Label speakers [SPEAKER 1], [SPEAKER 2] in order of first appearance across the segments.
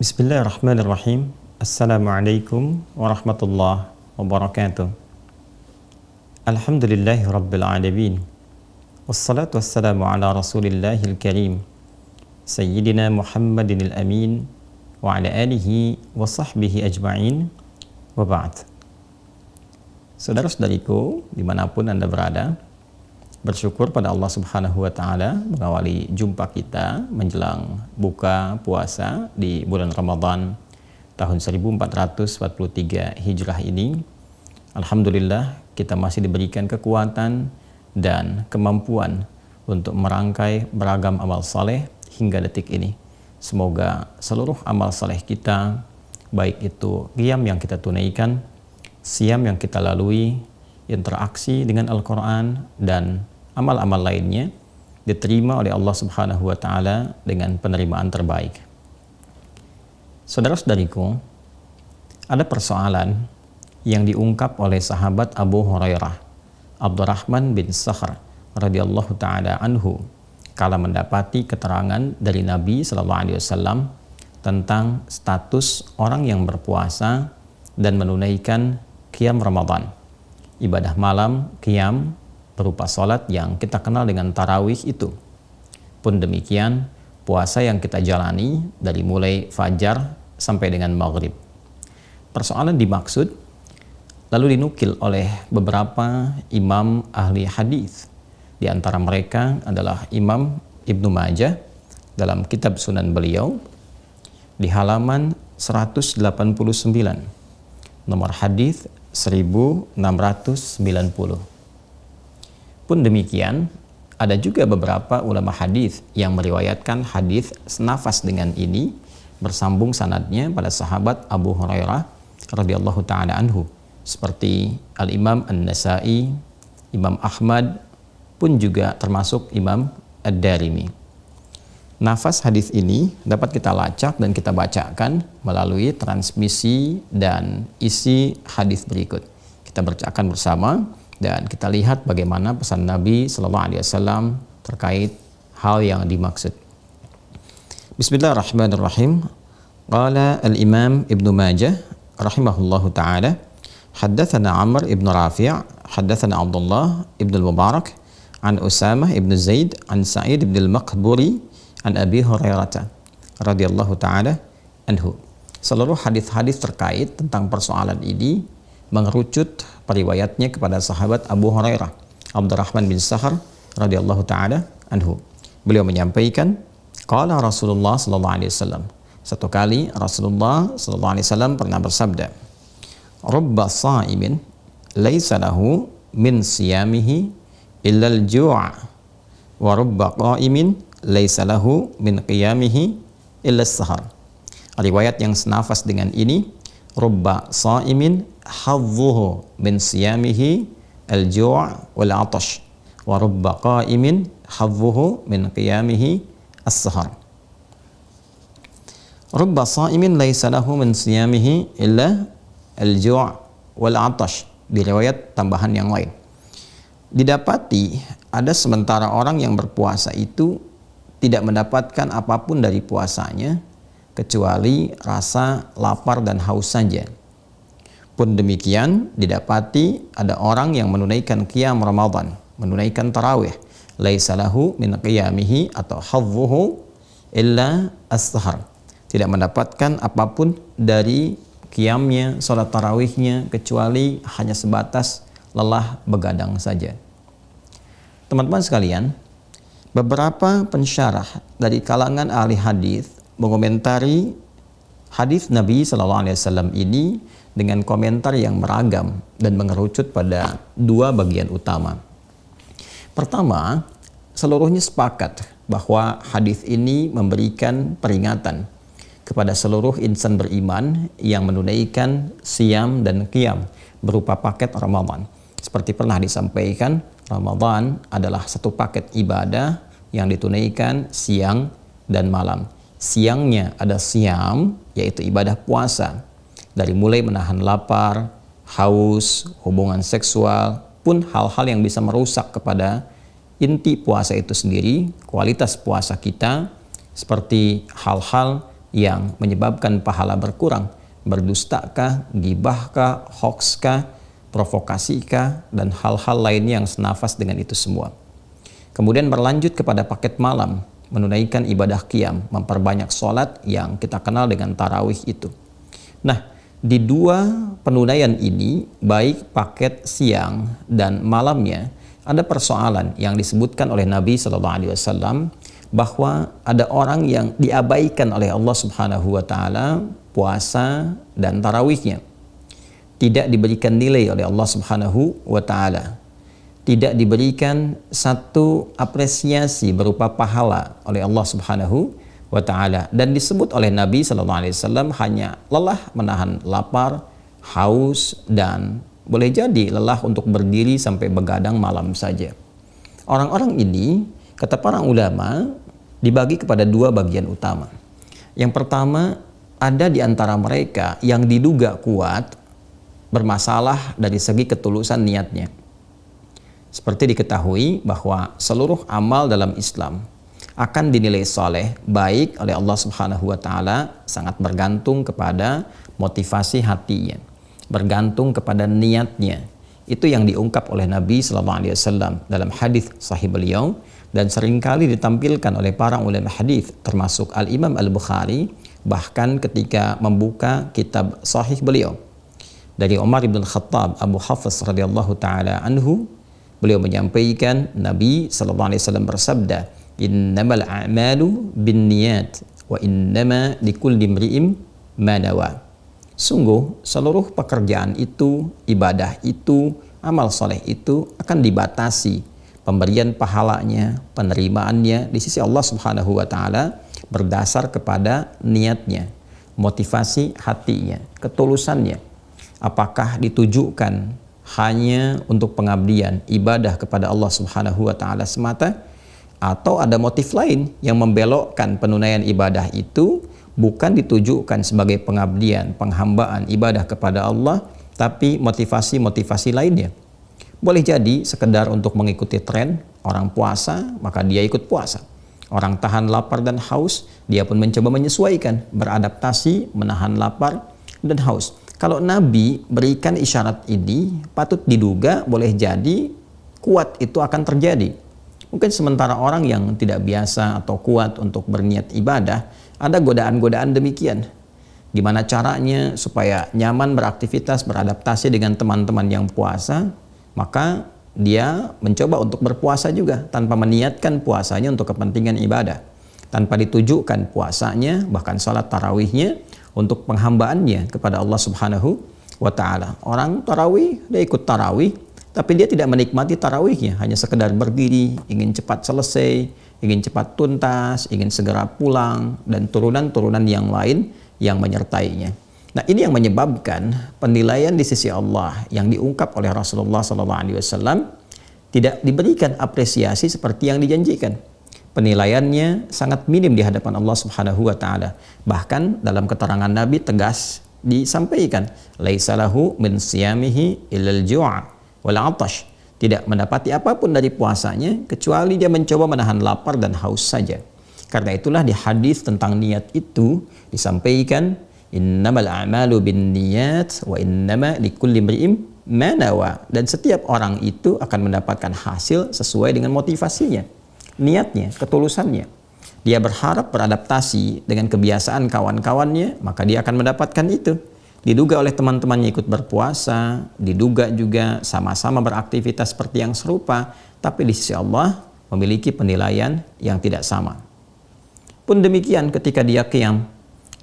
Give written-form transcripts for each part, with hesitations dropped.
[SPEAKER 1] Bismillahirrahmanirrahim. Assalamualaikum warahmatullahi wabarakatuh. Alhamdulillahi rabbil alamin. Wassalatu wassalamu ala rasulillahil karim Sayyidina Muhammadinil amin wa ala alihi wa sahbihi ajma'in wa ba'd. Saudara-saudariku dimanapun Anda berada, bersyukur pada Allah Subhanahu wa Ta'ala mengawali jumpa kita menjelang buka puasa di bulan Ramadan tahun 1443 Hijrah ini. Alhamdulillah kita masih diberikan kekuatan dan kemampuan untuk merangkai beragam amal saleh hingga detik ini. Semoga seluruh amal saleh kita, baik itu qiyam yang kita tunaikan, siam yang kita lalui, interaksi dengan Al-Quran, dan amal-amal lainnya diterima oleh Allah Subhanahu wa Ta'ala dengan penerimaan terbaik. Saudara-saudariku, ada persoalan yang diungkap oleh sahabat Abu Hurairah, Abdurrahman bin Sakhr radhiyallahu ta'ala anhu, kala mendapati keterangan dari Nabi SAW tentang status orang yang berpuasa dan menunaikan qiyam Ramadan, ibadah malam qiyam berupa salat yang kita kenal dengan tarawih itu. Pun demikian puasa yang kita jalani dari mulai fajar sampai dengan maghrib. Persoalan dimaksud lalu dinukil oleh beberapa imam ahli hadis. Di antara mereka adalah Imam Ibnu Majah dalam kitab Sunan beliau di halaman 189, nomor hadis 1690. Pun demikian, ada juga beberapa ulama hadis yang meriwayatkan hadis senafas dengan ini, bersambung sanadnya pada sahabat Abu Hurairah radhiyallahu ta'ala anhu, seperti Al-Imam An-Nasai, Imam Ahmad, pun juga termasuk Imam Ad-Darimi. Nafas hadis ini dapat kita lacak dan kita bacakan melalui transmisi dan isi hadis berikut. Kita bacakan bersama dan kita lihat bagaimana pesan Nabi SAW terkait hal yang dimaksud. Bismillahirrahmanirrahim. Qala al-Imam Ibnu Majah rahimahullahu ta'ala, haddatsana Amr ibn Rafi', haddatsana Abdullah ibn al-Mubarak an Usamah ibn Zaid an Sa'id ibn al-Maqburi an Abi Hurairah radhiyallahu ta'ala anhu. Seluruh hadis-hadis terkait tentang persoalan ini mengerucut periwayatnya kepada sahabat Abu Hurairah, Abdurrahman bin Sakhr radhiyallahu ta'ala anhu. Beliau menyampaikan, qala Rasulullah sallallahu alaihi wasallam. Satu kali Rasulullah sallallahu alaihi wasallam pernah bersabda, rubba sha'imin laisa lahu min siyamihi illa al-ju' wa rubba qa'imin laisa lahu min qiyamihi illa as-sahar. Riwayat yang senafas dengan ini, rubba sha'imin hadzuhu min siyamihi al-ju' wal 'atash wa rubba qa'imin hadzuhu min qiyamihi as-sahar. Rubba sha'imin laisa lahu min siyamihi illa al-ju' wal 'atash. Di riwayat tambahan yang lain, didapati ada sementara orang yang berpuasa itu tidak mendapatkan apapun dari puasanya kecuali rasa lapar dan haus saja. Pun demikian didapati ada orang yang menunaikan qiyam Ramadan, menunaikan tarawih, laisa lahu min qiyamihi atau hadzuhu illa as-sahar, tidak mendapatkan apapun dari qiyamnya, salat tarawihnya, kecuali hanya sebatas lelah begadang saja. Teman-teman sekalian, beberapa pensyarah dari kalangan ahli hadis mengomentari hadis Nabi SAW ini dengan komentar yang beragam dan mengerucut pada dua bagian utama. Pertama, seluruhnya sepakat bahwa hadis ini memberikan peringatan kepada seluruh insan beriman yang menunaikan siam dan qiyam berupa paket Ramadan. Seperti pernah disampaikan, Ramadan adalah satu paket ibadah yang ditunaikan siang dan malam. Siangnya ada siam, yaitu ibadah puasa, dari mulai menahan lapar, haus, hubungan seksual, pun hal-hal yang bisa merusak kepada inti puasa itu sendiri, kualitas puasa kita, seperti hal-hal yang menyebabkan pahala berkurang? Berdustakah, gibahkah, hoaxkah, provokasikah, dan hal-hal lainnya yang senafas dengan itu semua. Kemudian berlanjut kepada paket malam, menunaikan ibadah qiyam, memperbanyak sholat yang kita kenal dengan tarawih itu. Nah, di dua penunaian ini, baik paket siang dan malamnya, ada persoalan yang disebutkan oleh Nabi SAW bahwa ada orang yang diabaikan oleh Allah Subhanahu wa Ta'ala puasa dan tarawihnya. Tidak diberikan nilai oleh Allah Subhanahu wa Ta'ala. Tidak diberikan satu apresiasi berupa pahala oleh Allah Subhanahu wa Ta'ala, dan disebut oleh Nabi SAW hanya lelah menahan lapar, haus, dan boleh jadi lelah untuk berdiri sampai begadang malam saja. Orang-orang ini, kata para ulama, dibagi kepada dua bagian utama. Yang pertama, ada di antara mereka yang diduga kuat bermasalah dari segi ketulusan niatnya. Seperti diketahui bahwa seluruh amal dalam Islam akan dinilai soleh baik oleh Allah Subhanahu wa Ta'ala, sangat bergantung kepada motivasi hatinya, bergantung kepada niatnya. Itu yang diungkap oleh Nabi SAW dalam hadis sahih beliau, dan seringkali ditampilkan oleh para ulama hadis termasuk Al-Imam Al-Bukhari, bahkan ketika membuka kitab sahih beliau dari Umar bin Khattab Abu Hafs radhiyallahu taala anhu, beliau menyampaikan Nabi SAW bersabda, innamal a'malu binniyat wa innama likulli imri'in ma nawa. Sungguh seluruh pekerjaan itu, ibadah itu, amal soleh itu akan dibatasi pemberian pahalanya, penerimaannya di sisi Allah Subhanahu wa Ta'ala berdasar kepada niatnya, motivasi hatinya, ketulusannya. Apakah ditujukan hanya untuk pengabdian ibadah kepada Allah Subhanahu wa Ta'ala semata, atau ada motif lain yang membelokkan penunaian ibadah itu bukan ditujukan sebagai pengabdian, penghambaan ibadah kepada Allah, tapi motivasi-motivasi lainnya. Boleh jadi sekedar untuk mengikuti tren, orang puasa maka dia ikut puasa, orang tahan lapar dan haus dia pun mencoba menyesuaikan, beradaptasi, menahan lapar dan haus. Kalau Nabi berikan isyarat ini, patut diduga boleh jadi kuat itu akan terjadi. Mungkin sementara orang yang tidak biasa atau kuat untuk berniat ibadah, ada godaan-godaan demikian. Gimana caranya supaya nyaman beraktivitas, beradaptasi dengan teman-teman yang puasa, maka dia mencoba untuk berpuasa juga tanpa meniatkan puasanya untuk kepentingan ibadah, tanpa ditujukan puasanya, bahkan salat tarawihnya untuk penghambaannya kepada Allah Subhanahu wa Ta'ala. Orang tarawih, dia ikut tarawih, tapi dia tidak menikmati tarawihnya, hanya sekedar berdiri, ingin cepat selesai, ingin cepat tuntas, ingin segera pulang, dan turunan-turunan yang lain yang menyertainya. Nah, ini yang menyebabkan penilaian di sisi Allah yang diungkap oleh Rasulullah SAW tidak diberikan apresiasi seperti yang dijanjikan. Penilaiannya sangat minim di hadapan Allah Subhanahu wa Ta'ala. Bahkan dalam keterangan Nabi tegas disampaikan, laisa lahu min siyamihi illal ju'a wal 'atash. Tidak mendapati apapun dari puasanya kecuali dia mencoba menahan lapar dan haus saja. Karena itulah di hadis tentang niat itu disampaikan, innamal a'malu binniyat wa innama likulli imri'in ma nawa. Dan setiap orang itu akan mendapatkan hasil sesuai dengan motivasinya, niatnya, ketulusannya. Dia berharap beradaptasi dengan kebiasaan kawan-kawannya, maka dia akan mendapatkan itu. Diduga oleh teman-temannya ikut berpuasa, diduga juga sama-sama beraktivitas seperti yang serupa, tapi di sisi Allah memiliki penilaian yang tidak sama. Pun demikian ketika dia qiyam,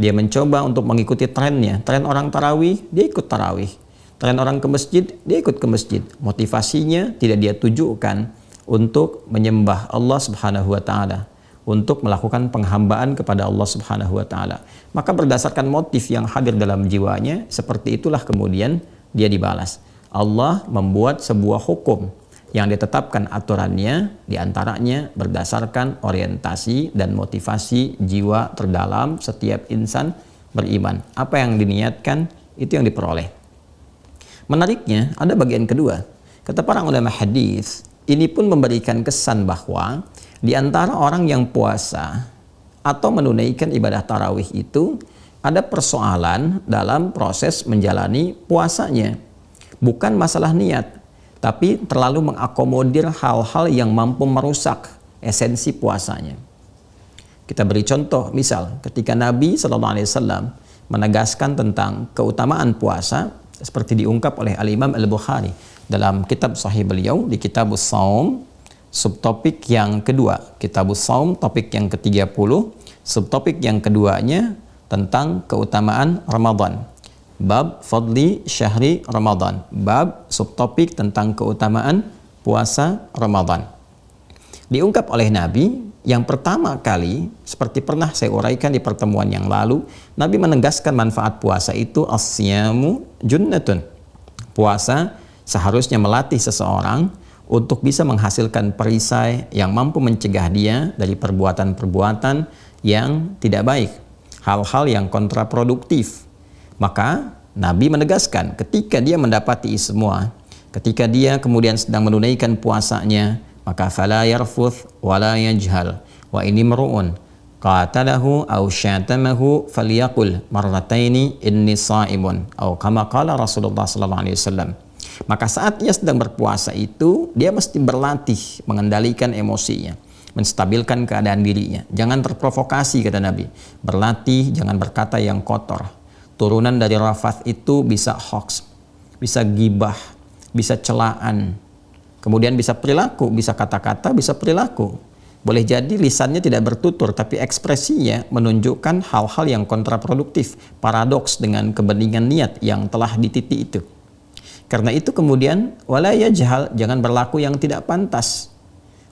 [SPEAKER 1] dia mencoba untuk mengikuti trennya. Tren orang tarawih, dia ikut tarawih. Tren orang ke masjid, dia ikut ke masjid. Motivasinya tidak dia tujukan untuk menyembah Allah Subhanahu wa Ta'ala, untuk melakukan penghambaan kepada Allah Subhanahu wa Ta'ala. Maka berdasarkan motif yang hadir dalam jiwanya, seperti itulah kemudian dia dibalas. Allah membuat sebuah hukum yang ditetapkan aturannya, diantaranya berdasarkan orientasi dan motivasi jiwa terdalam setiap insan beriman. Apa yang diniatkan, itu yang diperoleh. Menariknya, ada bagian kedua. Kata para ulama hadis, ini pun memberikan kesan bahwa di antara orang yang puasa atau menunaikan ibadah tarawih itu ada persoalan dalam proses menjalani puasanya. Bukan masalah niat, tapi terlalu mengakomodir hal-hal yang mampu merusak esensi puasanya. Kita beri contoh, misal ketika Nabi SAW menegaskan tentang keutamaan puasa, seperti diungkap oleh Al-Imam Al-Bukhari dalam kitab Sahih beliau di Kitabus Shaum, subtopik yang kedua. Kitabus Shaum, topik yang ke-30, subtopik yang keduanya tentang keutamaan Ramadan. Bab Fadli Syahri Ramadan. Bab subtopik tentang keutamaan puasa Ramadan. Diungkap oleh Nabi, yang pertama kali, seperti pernah saya uraikan di pertemuan yang lalu, Nabi menegaskan manfaat puasa itu as-siyamu junnatun. Puasa seharusnya melatih seseorang untuk bisa menghasilkan perisai yang mampu mencegah dia dari perbuatan-perbuatan yang tidak baik, hal-hal yang kontraproduktif. Maka Nabi menegaskan ketika dia mendapati semua, ketika dia kemudian sedang menunaikan puasanya, maka fala yarfuth wala yajhal wa ini mar'un qatalahu aw syatamahu falyaqul marrataini inni sha'imun atau kama qala Rasulullah sallallahu alaihi wasallam. Maka saat dia sedang berpuasa itu, dia mesti berlatih mengendalikan emosinya, menstabilkan keadaan dirinya. Jangan terprovokasi, kata Nabi. Berlatih, jangan berkata yang kotor. Turunan dari rafath itu bisa hoax, bisa gibah, bisa celaan, kemudian bisa perilaku, bisa kata-kata, bisa perilaku. Boleh jadi lisannya tidak bertutur, tapi ekspresinya menunjukkan hal-hal yang kontraproduktif, paradoks dengan kebeningan niat yang telah dititi itu. Karena itu kemudian wala yajhal, jangan berlaku yang tidak pantas.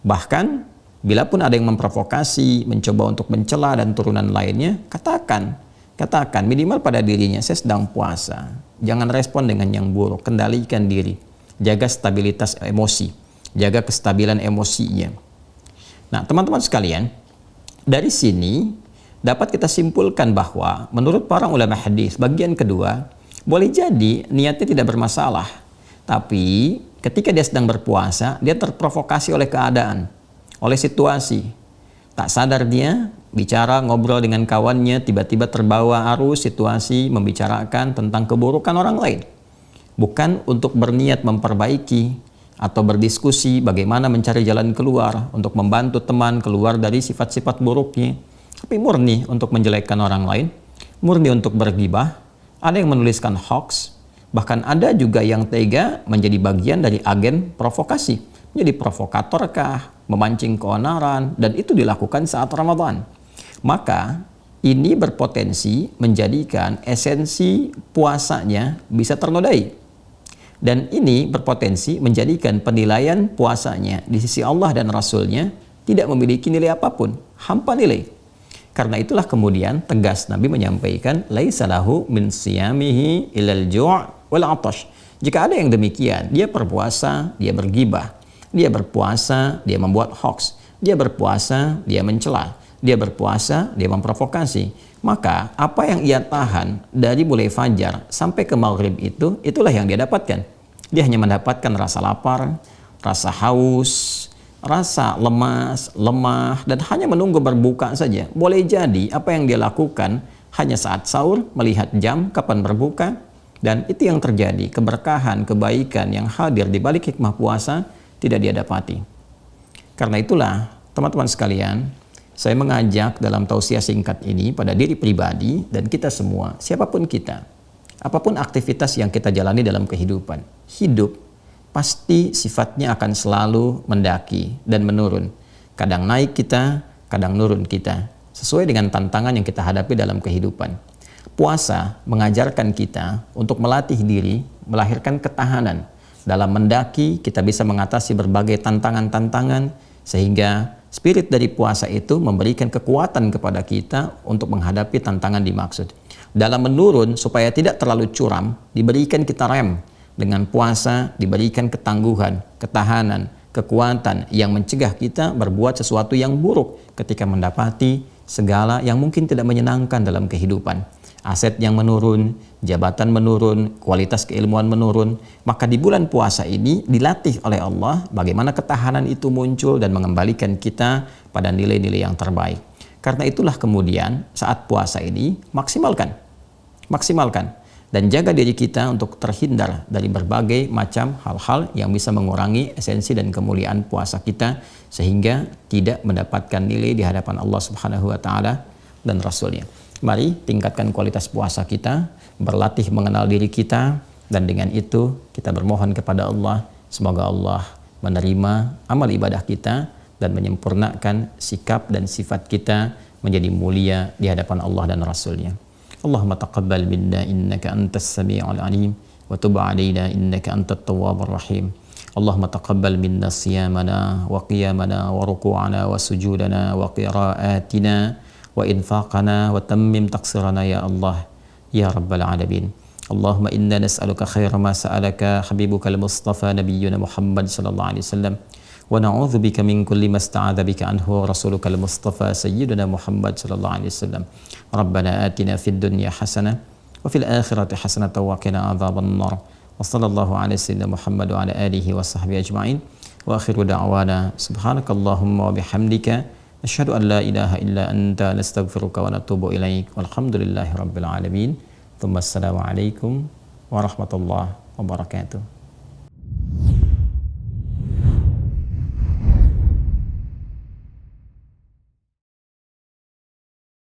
[SPEAKER 1] Bahkan bila pun ada yang memprovokasi, mencoba untuk mencela dan turunan lainnya, katakan minimal pada dirinya, saya sedang puasa. Jangan respon dengan yang buruk, kendalikan diri. Jaga stabilitas emosi, jaga kestabilan emosinya. Nah, teman-teman sekalian, dari sini dapat kita simpulkan bahwa menurut para ulama hadis, bagian kedua, boleh jadi niatnya tidak bermasalah, tapi ketika dia sedang berpuasa, dia terprovokasi oleh keadaan, oleh situasi. Tak sadar dia bicara, ngobrol dengan kawannya, tiba-tiba terbawa arus situasi, membicarakan tentang keburukan orang lain. Bukan untuk berniat memperbaiki atau berdiskusi bagaimana mencari jalan keluar, untuk membantu teman keluar dari sifat-sifat buruknya, tapi murni untuk menjelekkan orang lain, murni untuk bergibah. Ada yang menuliskan hoax, bahkan ada juga yang tega menjadi bagian dari agen provokasi, menjadi provokatorkah, memancing keonaran, dan itu dilakukan saat Ramadan. Maka ini berpotensi menjadikan esensi puasanya bisa ternodai. Dan ini berpotensi menjadikan penilaian puasanya di sisi Allah dan Rasulnya tidak memiliki nilai apapun, hampa nilai. Karena itulah kemudian tegas Nabi menyampaikan laisa lahu min siyamihi ilal ju' wal 'atash. Jika ada yang demikian, dia berpuasa, dia bergibah, dia berpuasa, dia membuat hoax, dia berpuasa, dia mencela, dia berpuasa, dia memprovokasi, maka apa yang ia tahan dari mulai fajar sampai ke maghrib itu, itulah yang dia dapatkan. Dia hanya mendapatkan rasa lapar, rasa haus, rasa lemas, lemah, dan hanya menunggu berbuka saja. Boleh jadi apa yang dia lakukan hanya saat sahur, melihat jam kapan berbuka, dan itu yang terjadi. Keberkahan, kebaikan yang hadir di balik hikmah puasa tidak dia dapati. Karena itulah, teman-teman sekalian, saya mengajak dalam tausiah singkat ini pada diri pribadi dan kita semua, siapapun kita, apapun aktivitas yang kita jalani dalam kehidupan, hidup pasti sifatnya akan selalu mendaki dan menurun. Kadang naik kita, kadang nurun kita, sesuai dengan tantangan yang kita hadapi dalam kehidupan. Puasa mengajarkan kita untuk melatih diri, melahirkan ketahanan. Dalam mendaki, kita bisa mengatasi berbagai tantangan-tantangan, sehingga spirit dari puasa itu memberikan kekuatan kepada kita untuk menghadapi tantangan dimaksud. Dalam menurun, supaya tidak terlalu curam, diberikan kita rem. Dengan puasa diberikan ketangguhan, ketahanan, kekuatan yang mencegah kita berbuat sesuatu yang buruk ketika mendapati segala yang mungkin tidak menyenangkan dalam kehidupan. Aset yang menurun, jabatan menurun, kualitas keilmuan menurun. Maka di bulan puasa ini dilatih oleh Allah bagaimana ketahanan itu muncul dan mengembalikan kita pada nilai-nilai yang terbaik. Karena itulah kemudian saat puasa ini maksimalkan dan jaga diri kita untuk terhindar dari berbagai macam hal-hal yang bisa mengurangi esensi dan kemuliaan puasa kita sehingga tidak mendapatkan nilai di hadapan Allah Subhanahu wa taala dan Rasulnya. Mari tingkatkan kualitas puasa kita, berlatih mengenal diri kita, dan dengan itu kita bermohon kepada Allah semoga Allah menerima amal ibadah kita dan menyempurnakan sikap dan sifat kita menjadi mulia di hadapan Allah dan Rasulnya. Allahumma taqabbal minna innaka antas sami'ul alim wa tub 'alaina innaka antat tawwabur rahim. Allahumma taqabbal minna siyamana wa qiyamana wa ruku'ana wa sujudana wa qira'atina wa infaqana wa tammim taqsirana ya Allah ya rabbal alamin. Allahumma inna nas'aluka khaira ma sa'alaka habibuka al-mustafa nabiyyuna Muhammad sallallahu alaihi wasallam wa na'udzu bika min kulli ma ista'adza bika anhu rasuluka al-mustafa sayyiduna Muhammad sallallahu alaihi wasallam. Rabbana atina fid dunya hasanah wa fil akhirati hasanah wa qina adzaban nar. Wa sallallahu ala sayyidina Muhammad wa ala alihi wa sahbihi ajma'in. Wa akhiru da'wana subhanakallahumma wa bihamdika asyhadu an la ilaha illa anta nastaghfiruka wa natubu ilaik. Walhamdulillahi rabbil alamin. Assalamualaikum warahmatullahi wabarakatuh.